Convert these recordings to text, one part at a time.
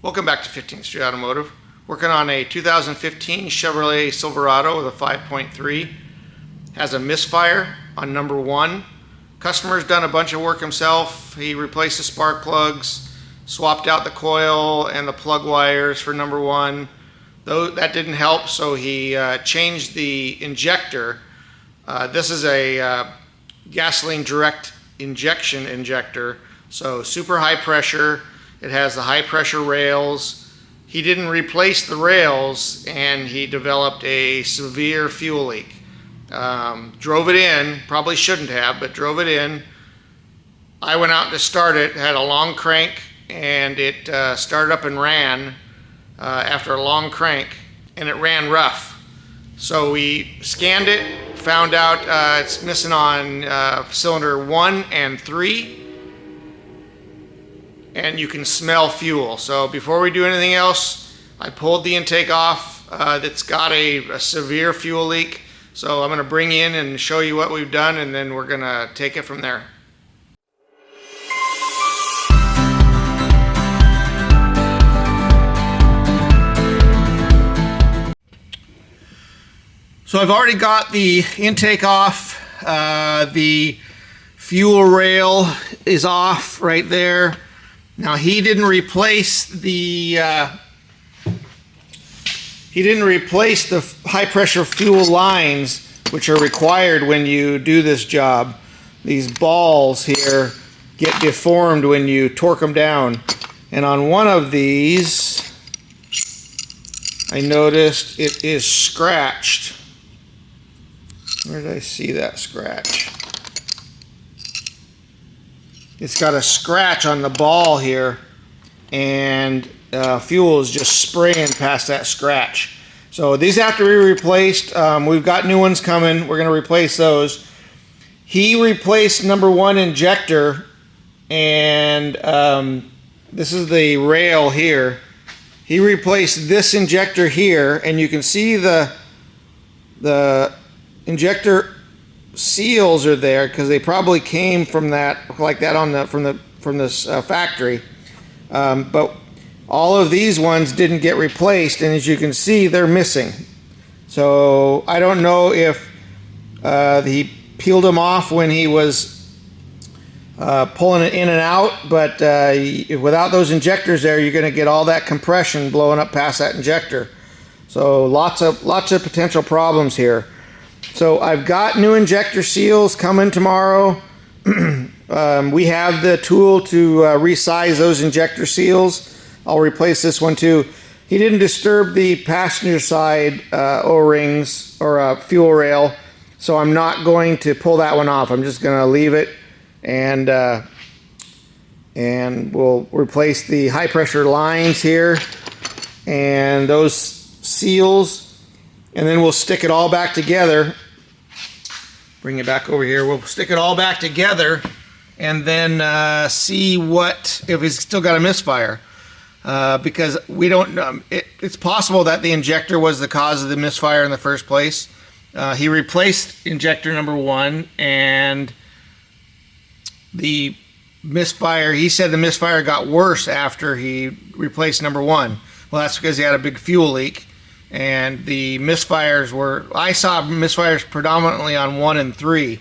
Welcome back to 15th Street Automotive. Working on a 2015 Chevrolet Silverado with a 5.3. Has a misfire on number 1. Customer's done a bunch of work himself. He replaced the spark plugs, swapped out the coil and the plug wires for number 1. Though that didn't help, so he changed the injector. This is a gasoline direct injection injector, so super high pressure. It has the high pressure rails. He didn't replace the rails and he developed a severe fuel leak. Drove it in, probably shouldn't have, but drove it in. I went out to start it, had a long crank, and it started up and ran after a long crank, and it ran rough. So we scanned it, found out it's missing on cylinder 1 and 3. And you can smell fuel. So before we do anything else, I pulled the intake off. That's got a severe fuel leak. So I'm going to bring you in and show you what we've done, and then we're going to take it from there. So I've already got the intake off. The fuel rail is off right there. Now he didn't replace the high pressure fuel lines, which are required when you do this job. These balls here get deformed when you torque them down, and on one of these I noticed it is scratched. Where did I see that scratch? It's got a scratch on the ball here, and fuel is just spraying past that scratch. So these have to be replaced. We've got new ones coming. We're going to replace those. He replaced number 1 injector, and this is the rail here. He replaced this injector here, and you can see the injector seals are there because they probably came from that, like that, on from this factory, but all of these ones didn't get replaced, and as you can see, they're missing. So I don't know if he peeled them off when he was pulling it in and out, but without those injectors there, you're going to get all that compression blowing up past that injector. So lots of potential problems here. So I've got new injector seals coming tomorrow. We have the tool to resize those injector seals. I'll replace this one too. He didn't disturb the passenger side O-rings or fuel rail, so I'm not going to pull that one off. I'm just going to leave it, and we'll replace the high pressure lines here and those seals. And then we'll stick it all back together. Bring it back over here. We'll stick it all back together and then see if it's still got a misfire. Because we don't. It's possible that the injector was the cause of the misfire in the first place. He replaced injector number 1, and the misfire. He said the misfire got worse after he replaced number 1. Well, that's because he had a big fuel leak. And the misfires I saw misfires predominantly on 1 and 3,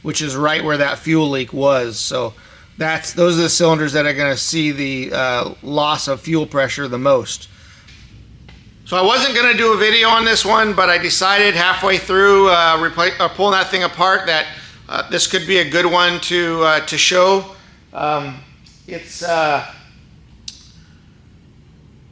which is right where that fuel leak was. So those are the cylinders that are going to see the loss of fuel pressure the most. So I wasn't going to do a video on this one, but I decided halfway through pulling that thing apart that this could be a good one to show.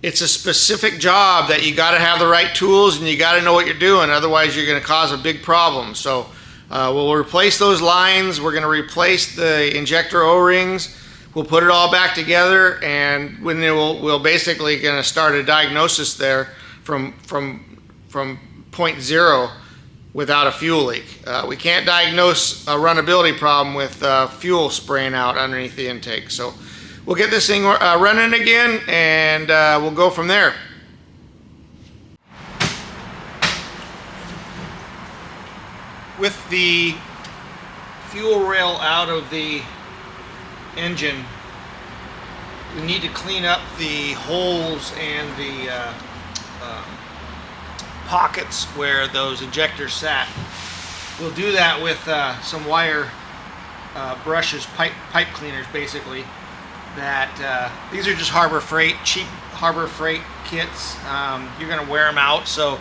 It's a specific job that you got to have the right tools and you got to know what you're doing, otherwise you're going to cause a big problem. So we'll replace those lines. We're going to replace the injector O-rings. We'll put it all back together, and we'll basically going to start a diagnosis there from point 0 without a fuel leak. We can't diagnose a runnability problem with fuel spraying out underneath the intake. So we'll get this thing running again, and we'll go from there. With the fuel rail out of the engine, we need to clean up the holes and the pockets where those injectors sat. We'll do that with some wire brushes, pipe cleaners basically. That these are just Harbor Freight, cheap Harbor Freight kits. You're going to wear them out, so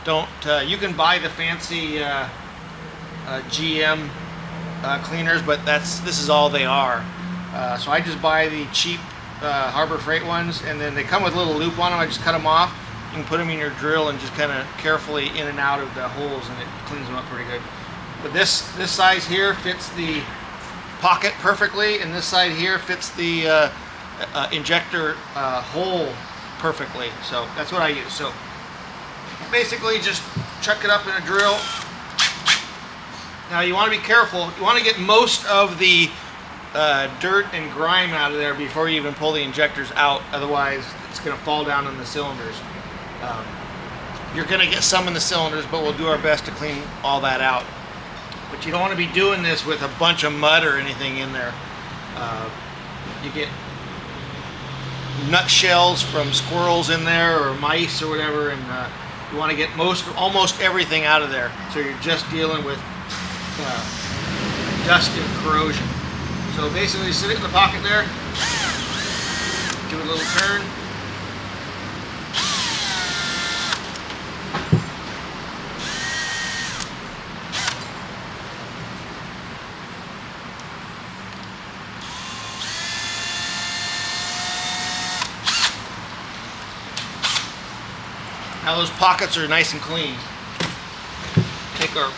don't. You can buy the fancy GM cleaners, but this is all they are. So I just buy the cheap Harbor Freight ones, and then they come with a little loop on them. I just cut them off. You can put them in your drill and just kind of carefully in and out of the holes, and it cleans them up pretty good. But this size here fits the pocket perfectly, and this side here fits the injector hole perfectly. So that's what I use. So basically just chuck it up in a drill. Now you want to be careful. You want to get most of the dirt and grime out of there before you even pull the injectors out. Otherwise it's going to fall down in the cylinders. You're going to get some in the cylinders, but we'll do our best to clean all that out. But you don't want to be doing this with a bunch of mud or anything in there. You get nutshells from squirrels in there or mice or whatever, and you want to get almost everything out of there. So you're just dealing with dust and corrosion. So basically sit it in the pocket there, give it a little turn. Now those pockets are nice and clean. Take our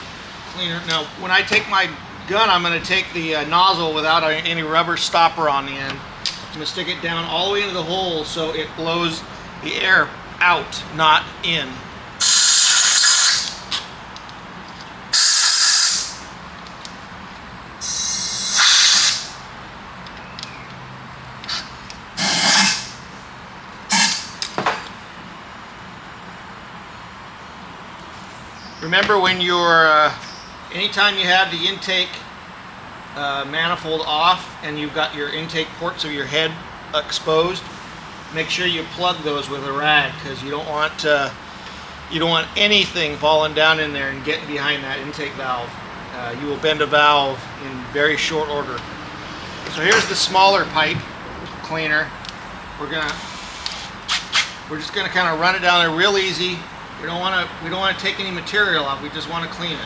cleaner. Now when I take my gun, I'm going to take the nozzle without any rubber stopper on the end. I'm going to stick it down all the way into the hole so it blows the air out, not in. Remember when you're, anytime you have the intake manifold off and you've got your intake ports of your head exposed, make sure you plug those with a rag, because you don't want anything falling down in there and getting behind that intake valve. You will bend a valve in very short order. So here's the smaller pipe cleaner. We're just gonna kind of run it down there real easy. We don't want to take any material off. We just want to clean it.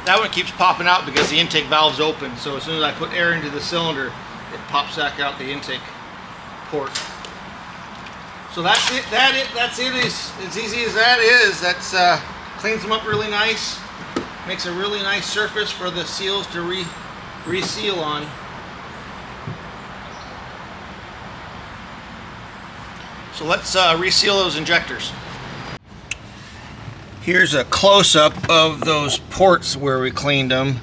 That one keeps popping out because the intake valve's open, so as soon as I put air into the cylinder, it pops back out the intake port. So that's it. That's it. As easy as that is. That's cleans them up really nice. Makes a really nice surface for the seals to reseal on. So let's reseal those injectors. Here's a close-up of those ports where we cleaned them.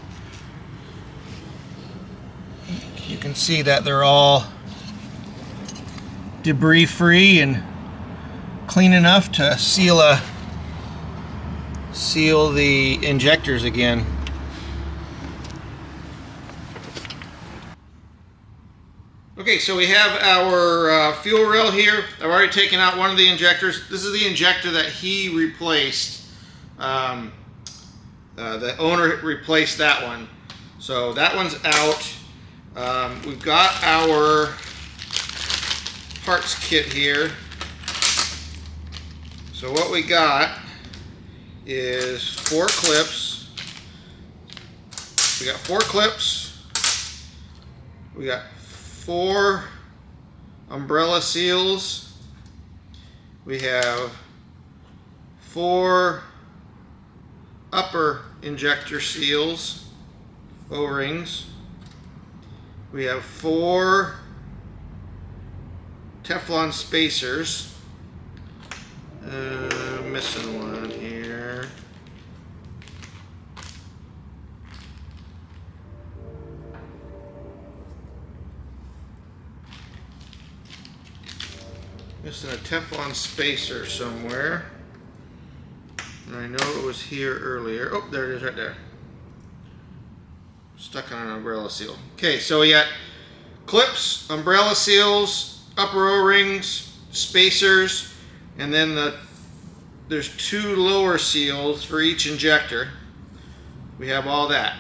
You can see that they're all debris-free and clean enough to seal the injectors again. Okay, so we have our fuel rail here. I've already taken out one of the injectors. This is the injector that he replaced. The owner replaced that one. So that one's out. We've got our parts kit here. So what we got is 4 clips. We got 4 clips. We got 4 umbrella seals. We have 4 upper injector seals, O-rings. We have 4 Teflon spacers. Missing one here. Missing a Teflon spacer somewhere. And I know it was here earlier. Oh, there it is right there. Stuck on an umbrella seal. Okay, so we got clips, umbrella seals, upper O-rings, spacers, and then there's 2 lower seals for each injector. We have all that.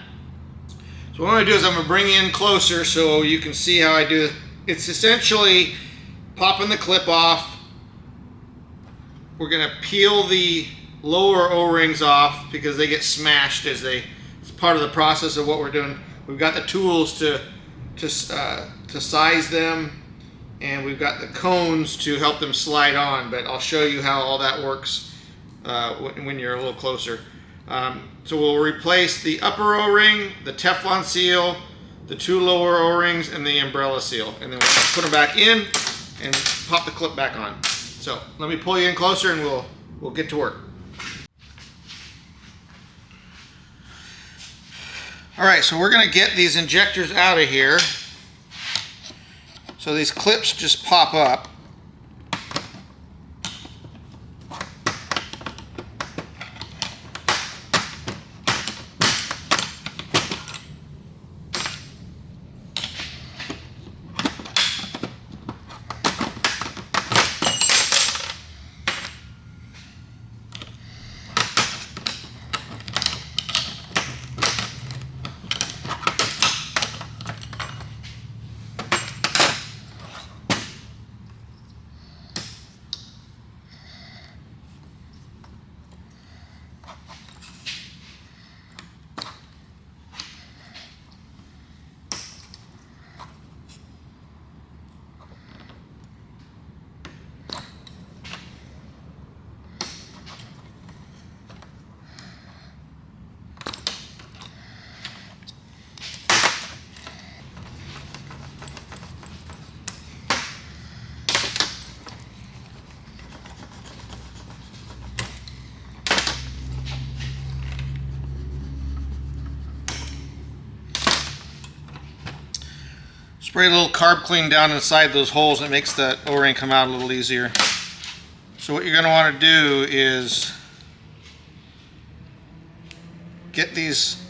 So what I'm going to do is I'm going to bring you in closer so you can see how I do it. It's essentially popping the clip off. We're going to peel the lower O-rings off because they get smashed as it's part of the process of what we're doing. We've got the tools to size them, and we've got the cones to help them slide on, but I'll show you how all that works when you're a little closer. So we'll replace the upper O-ring, the Teflon seal, the 2 lower O-rings, and the umbrella seal, and then we'll put them back in and pop the clip back on. So let me pull you in closer and we'll get to work. All right, so we're gonna get these injectors out of here. So these clips just pop up. Spray a little carb clean down inside those holes. It makes the O-ring come out a little easier. So what you're going to want to do is get those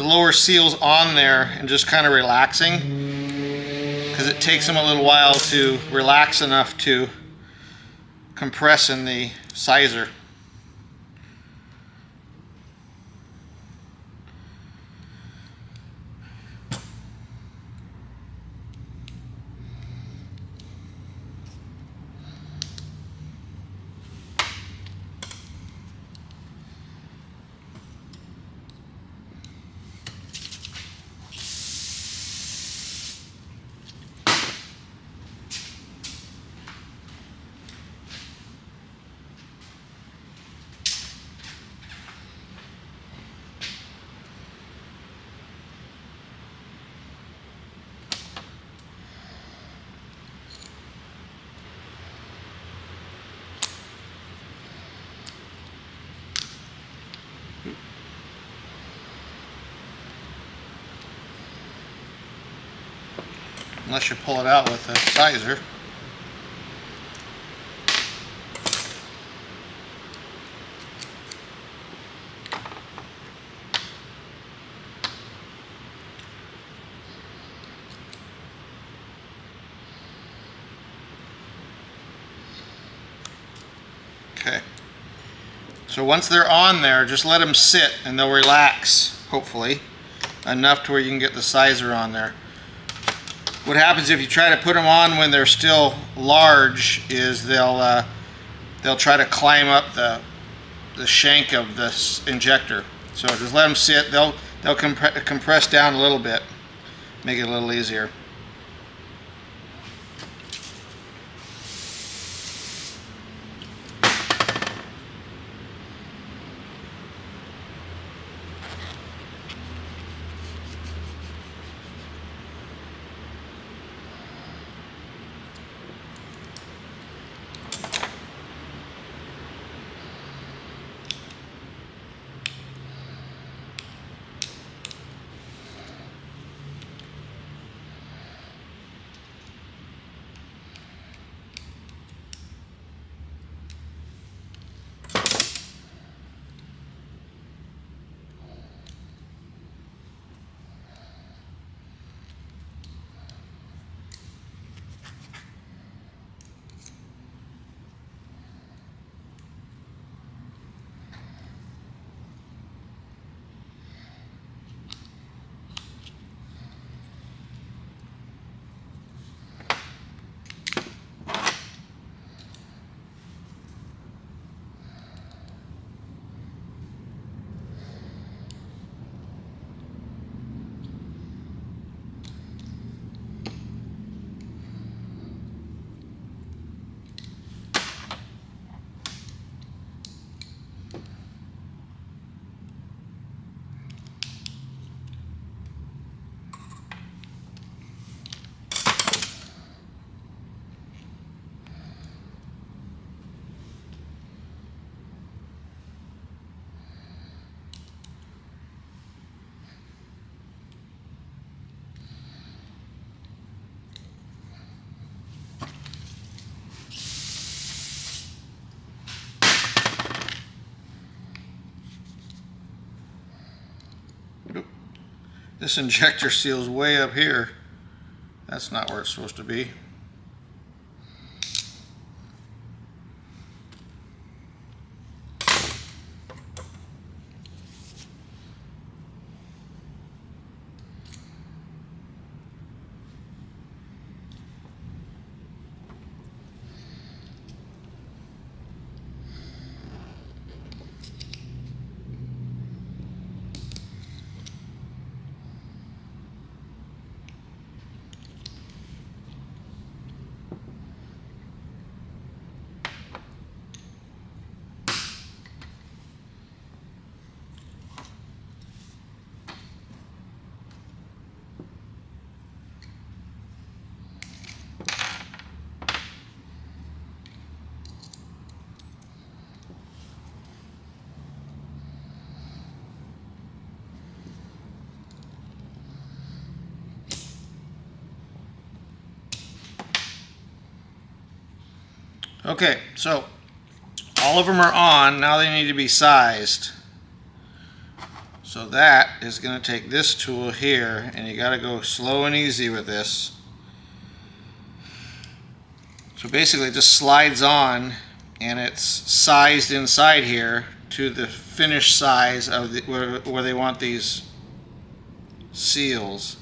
lower seals on there and just kind of relaxing, because it takes them a little while to relax enough to compress in the sizer. Unless you pull it out with a sizer. Okay. So once they're on there, just let them sit and they'll relax, hopefully, enough to where you can get the sizer on there. What happens if you try to put them on when they're still large is they'll try to climb up the shank of this injector. So just let them sit. They'll compress down a little bit, make it a little easier. This injector seal is way up here. That's not where it's supposed to be. Okay, so all of them are on. Now they need to be sized. So that is going to take this tool here, and you got to go slow and easy with this. So basically it just slides on, and it's sized inside here to the finished size of where they want these seals.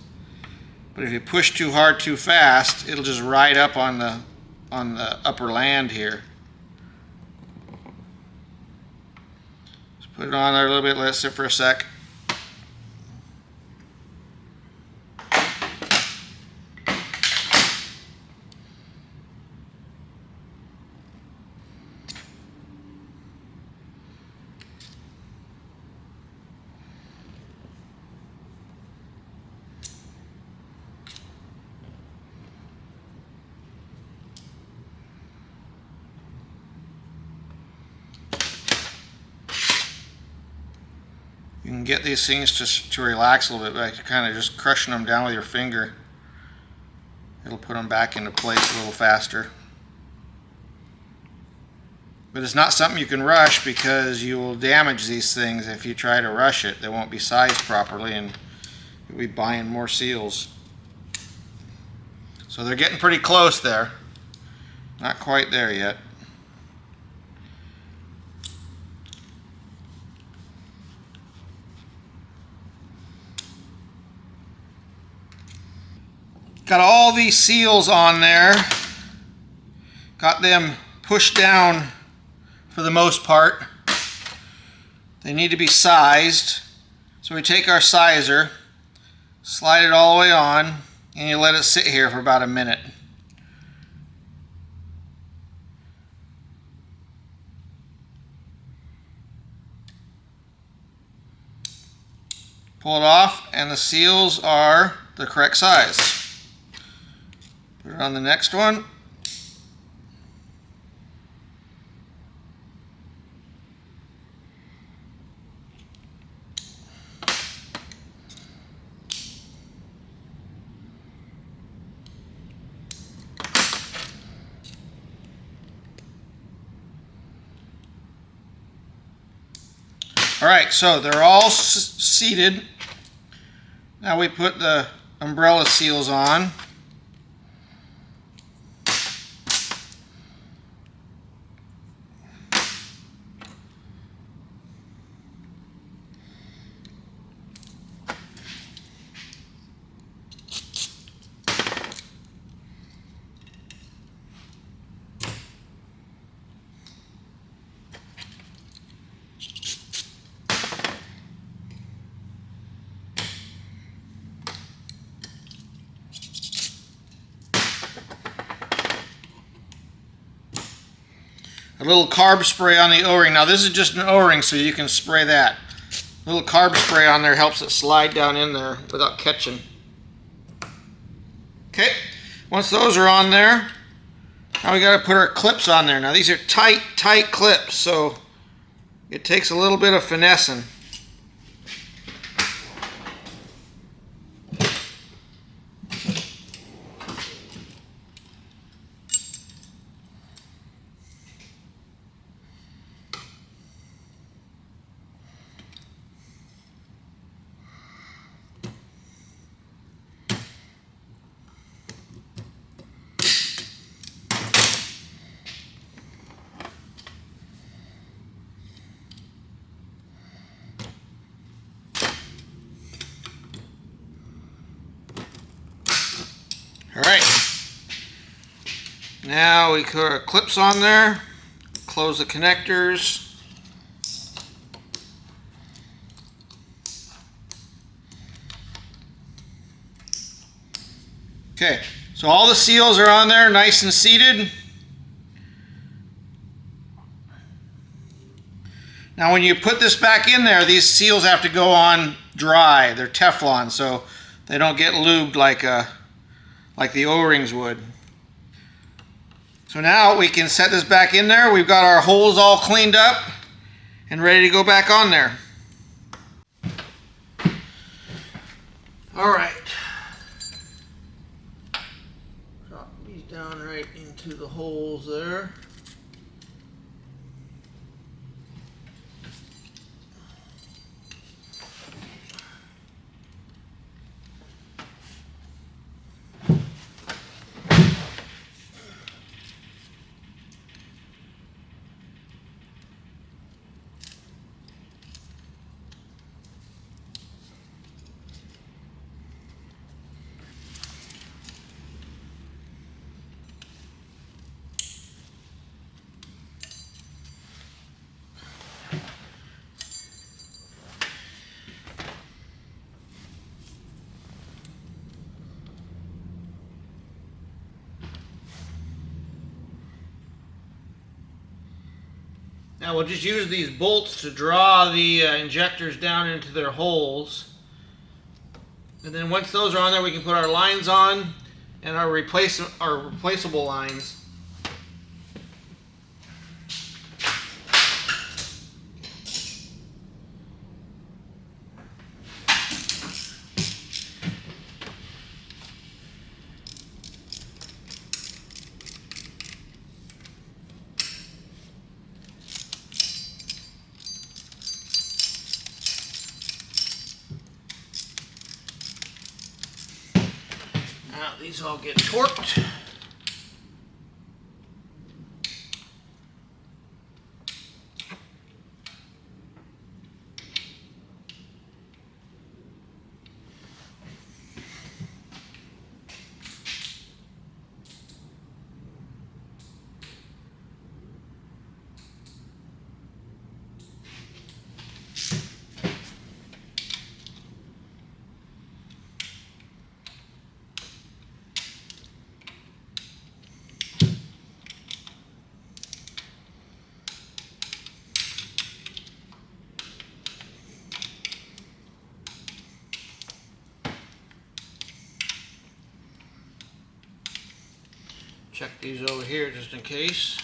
But if you push too hard too fast, it'll just ride up on the upper land here. Just put it on there a little bit, let it sit for a sec. You can get these things to relax a little bit by kind of just crushing them down with your finger. It'll put them back into place a little faster. But it's not something you can rush, because you will damage these things if you try to rush it. They won't be sized properly, and you'll be buying more seals. So they're getting pretty close there. Not quite there yet. Got all these seals on there. Got them pushed down for the most part. They need to be sized. So we take our sizer, slide it all the way on, and you let it sit here for about a minute. Pull it off, and the seals are the correct size. Put it on the next one. All right, so they're all seated. Now we put the umbrella seals on. A little carb spray on the O-ring. Now this is just an O-ring, so you can spray that. A little carb spray on there helps it slide down in there without catching. Okay, once those are on there, now we got to put our clips on there. Now these are tight clips, so it takes a little bit of finessing. Now we put our clips on there, close the connectors. Okay, so all the seals are on there, nice and seated. Now when you put this back in there, these seals have to go on dry. They're Teflon, so they don't get lubed like the O-rings would. So now we can set this back in there. We've got our holes all cleaned up and ready to go back on there. All right. Drop these down right into the holes there. Now we'll just use these bolts to draw the injectors down into their holes. And then once those are on there, we can put our lines on and our replaceable lines. Now these all get torqued. Check these over here just in case.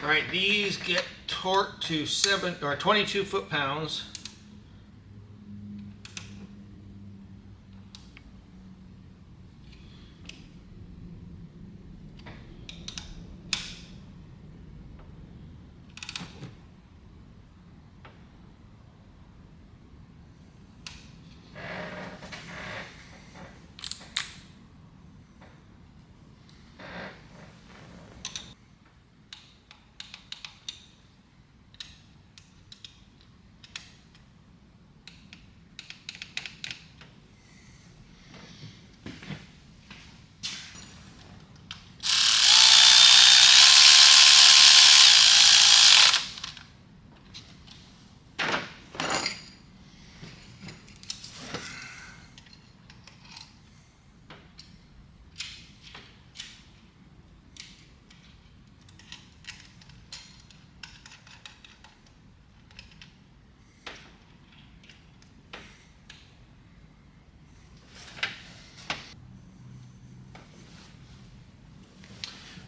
All right, these get torqued to 22 foot-pounds.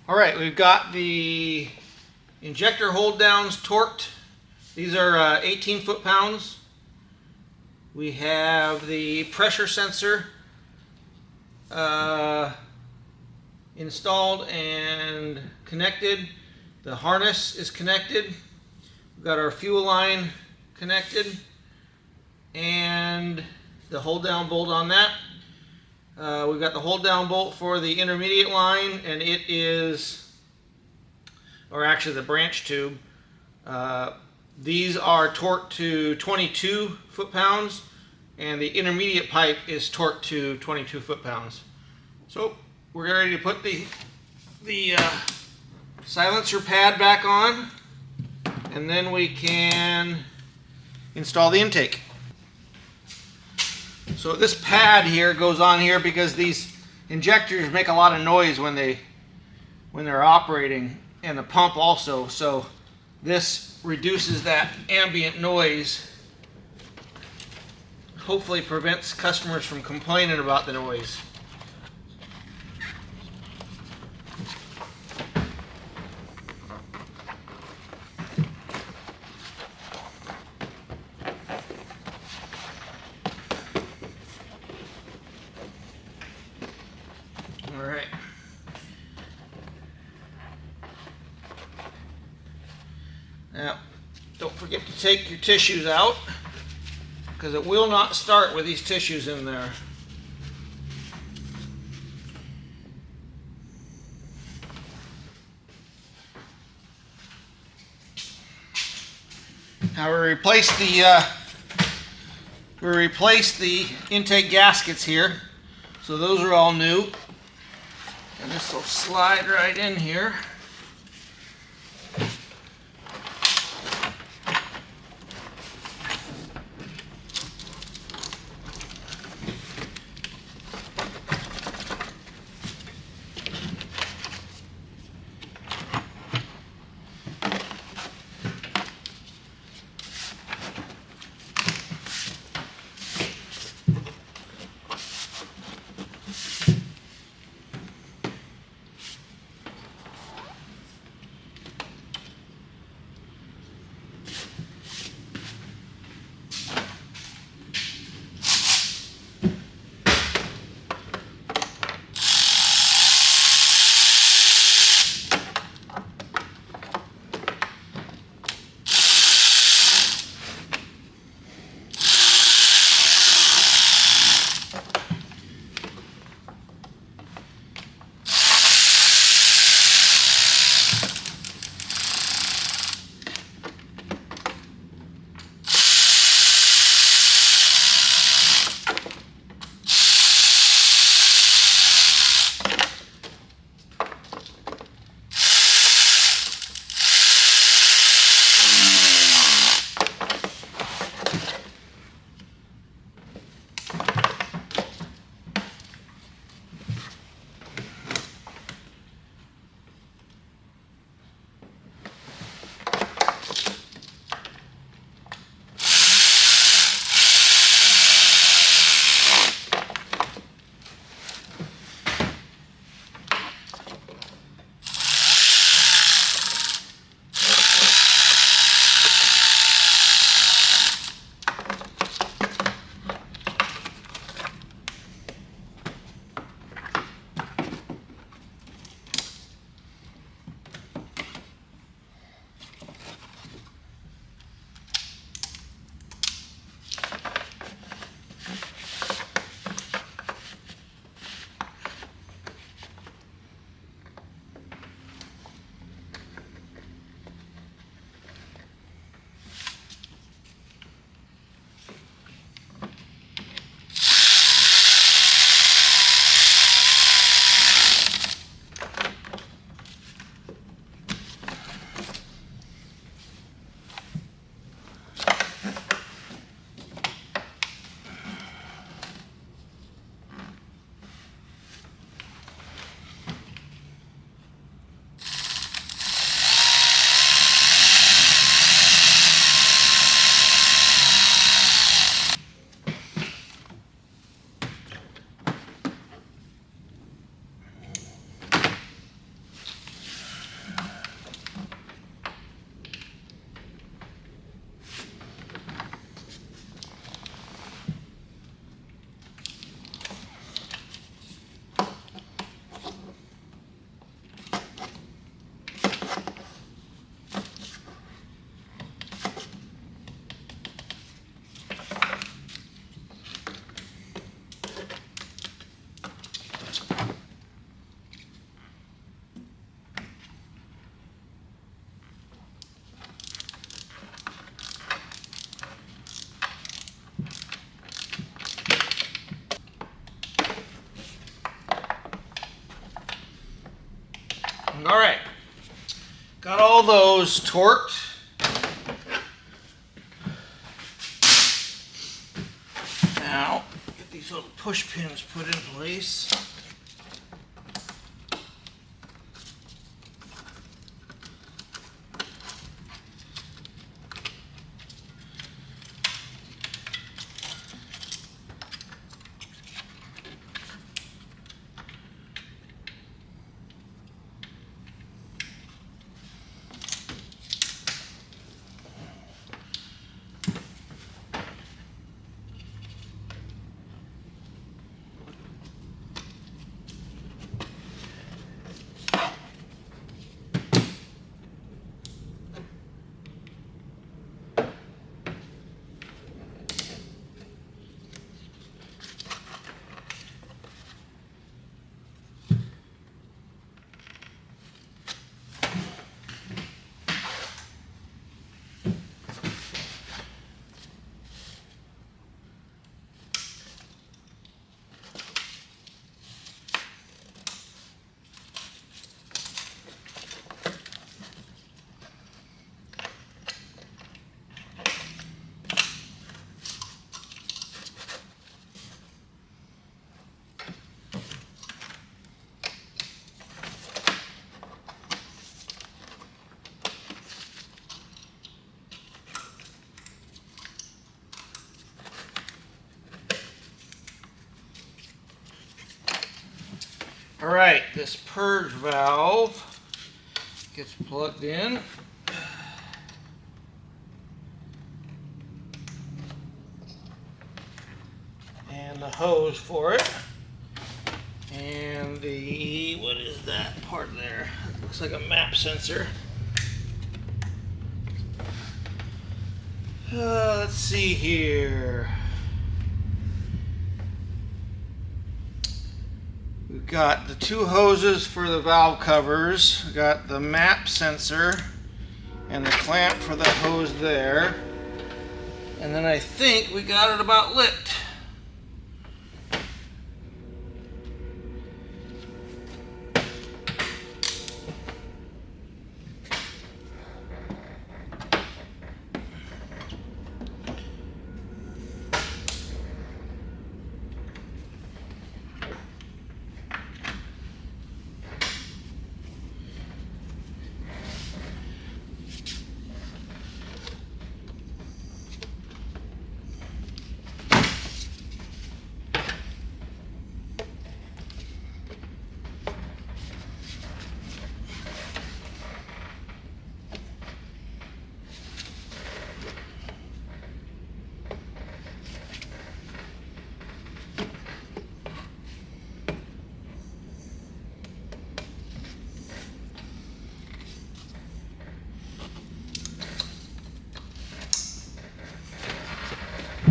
All right, we've got the injector hold downs torqued. These are 18 foot-pounds. We have the pressure sensor installed and connected. The harness is connected. We've got our fuel line connected and the hold down bolt on that. We've got the hold down bolt for the intermediate line, and it is, or actually the branch tube. These are torqued to 22 foot-pounds, and the intermediate pipe is torqued to 22 foot-pounds. So we're ready to put the silencer pad back on, and then we can install the intake. So this pad here goes on here because these injectors make a lot of noise when they're operating, and the pump also. So this reduces that ambient noise. Hopefully prevents customers from complaining about the noise. All right. Now, don't forget to take your tissues out, because it will not start with these tissues in there. Now we replace the intake gaskets here, so those are all new, and this will slide right in here. All right, got all those torqued. Now, get these little push pins put in place. All right, this purge valve gets plugged in. And the hose for it. And the, what is that part there? It looks like a map sensor. Let's see here. We've got the two hoses for the valve covers. We've got the map sensor and the clamp for the hose there. And then I think we got it about lit.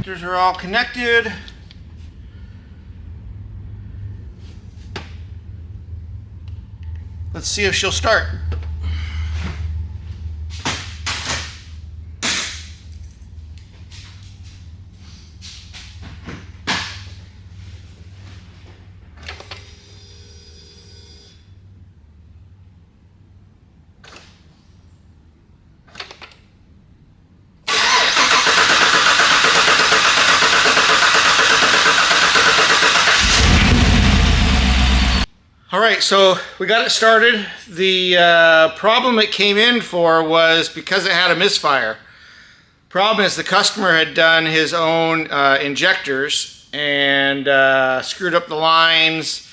Connectors are all connected. Let's see if she'll start. All right, so we got it started. The problem it came in for was because it had a misfire. Problem is the customer had done his own injectors and screwed up the lines,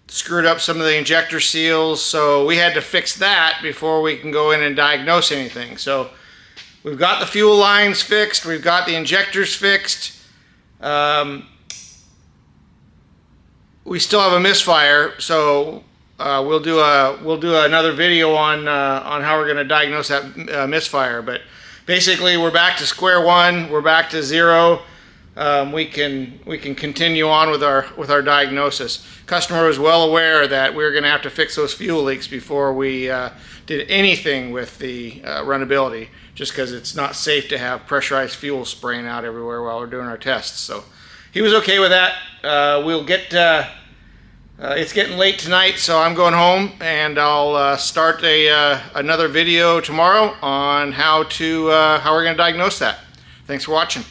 screwed up some of the injector seals, so we had to fix that before we can go in and diagnose anything. So we've got the fuel lines fixed, we've got the injectors fixed. We still have a misfire, so we'll do another video on how we're going to diagnose that misfire. But basically, we're back to square one. We're back to zero. We can continue on with our diagnosis. Customer was well aware that we were going to have to fix those fuel leaks before we did anything with the runnability, just because it's not safe to have pressurized fuel spraying out everywhere while we're doing our tests. So he was okay with that. We'll get It's getting late tonight, so I'm going home, and I'll start another video tomorrow on how we're going to diagnose that. Thanks for watching.